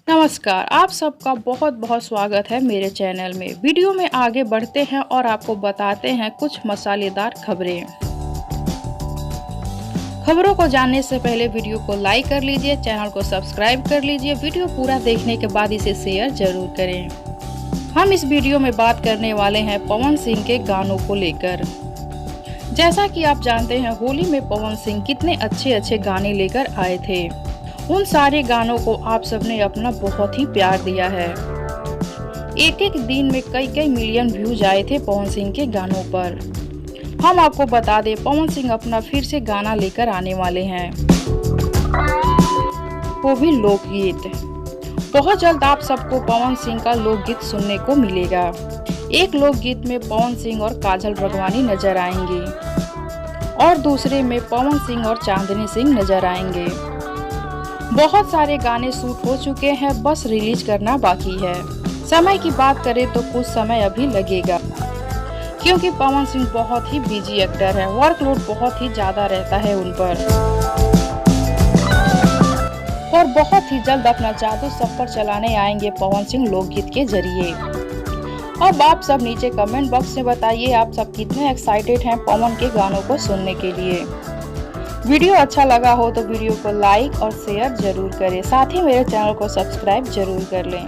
नमस्कार, आप सबका बहुत-बहुत स्वागत है मेरे चैनल में। वीडियो में आगे बढ़ते हैं और आपको बताते हैं कुछ मसालेदार खबरें। खबरों को जानने से पहले वीडियो को लाइक कर लीजिए, चैनल को सब्सक्राइब कर लीजिए। वीडियो पूरा देखने के बाद इसे शेयर जरूर करें। हम इस वीडियो में बात करने वाले हैं पवन सिंह के गानों को लेकर। जैसा कि आप जानते हैं, होली में पवन सिंह कितने अच्छे गाने लेकर आए थे। उन सारे गानों को आप सबने अपना बहुत ही प्यार दिया है। एक दिन में कई मिलियन व्यूज आए थे पवन सिंह के गानों पर। हम आपको बता दें, पवन सिंह अपना फिर से गाना लेकर आने वाले हैं, वो भी लोकगीत। बहुत जल्द आप सबको पवन सिंह का लोकगीत सुनने को मिलेगा। एक लोकगीत में पवन सिंह और काजल राघवानी नजर आएंगी और दूसरे में पवन सिंह और चांदनी सिंह नजर आएंगे। बहुत सारे गाने शूट हो चुके हैं, बस रिलीज करना बाकी है। समय की बात करें तो कुछ समय अभी लगेगा, क्योंकि पवन सिंह बहुत ही बिजी एक्टर है। वर्कलोड बहुत ही ज्यादा रहता है उन पर और बहुत ही जल्द अपना जादू सब पर चलाने आएंगे पवन सिंह लोकगीत के जरिए। अब आप सब नीचे कमेंट बॉक्स में बताइए, आप सब कितने एक्साइटेड हैं पवन के गानों को सुनने के लिए। वीडियो अच्छा लगा हो तो वीडियो को लाइक और शेयर जरूर करें। साथ ही मेरे चैनल को सब्सक्राइब जरूर कर लें।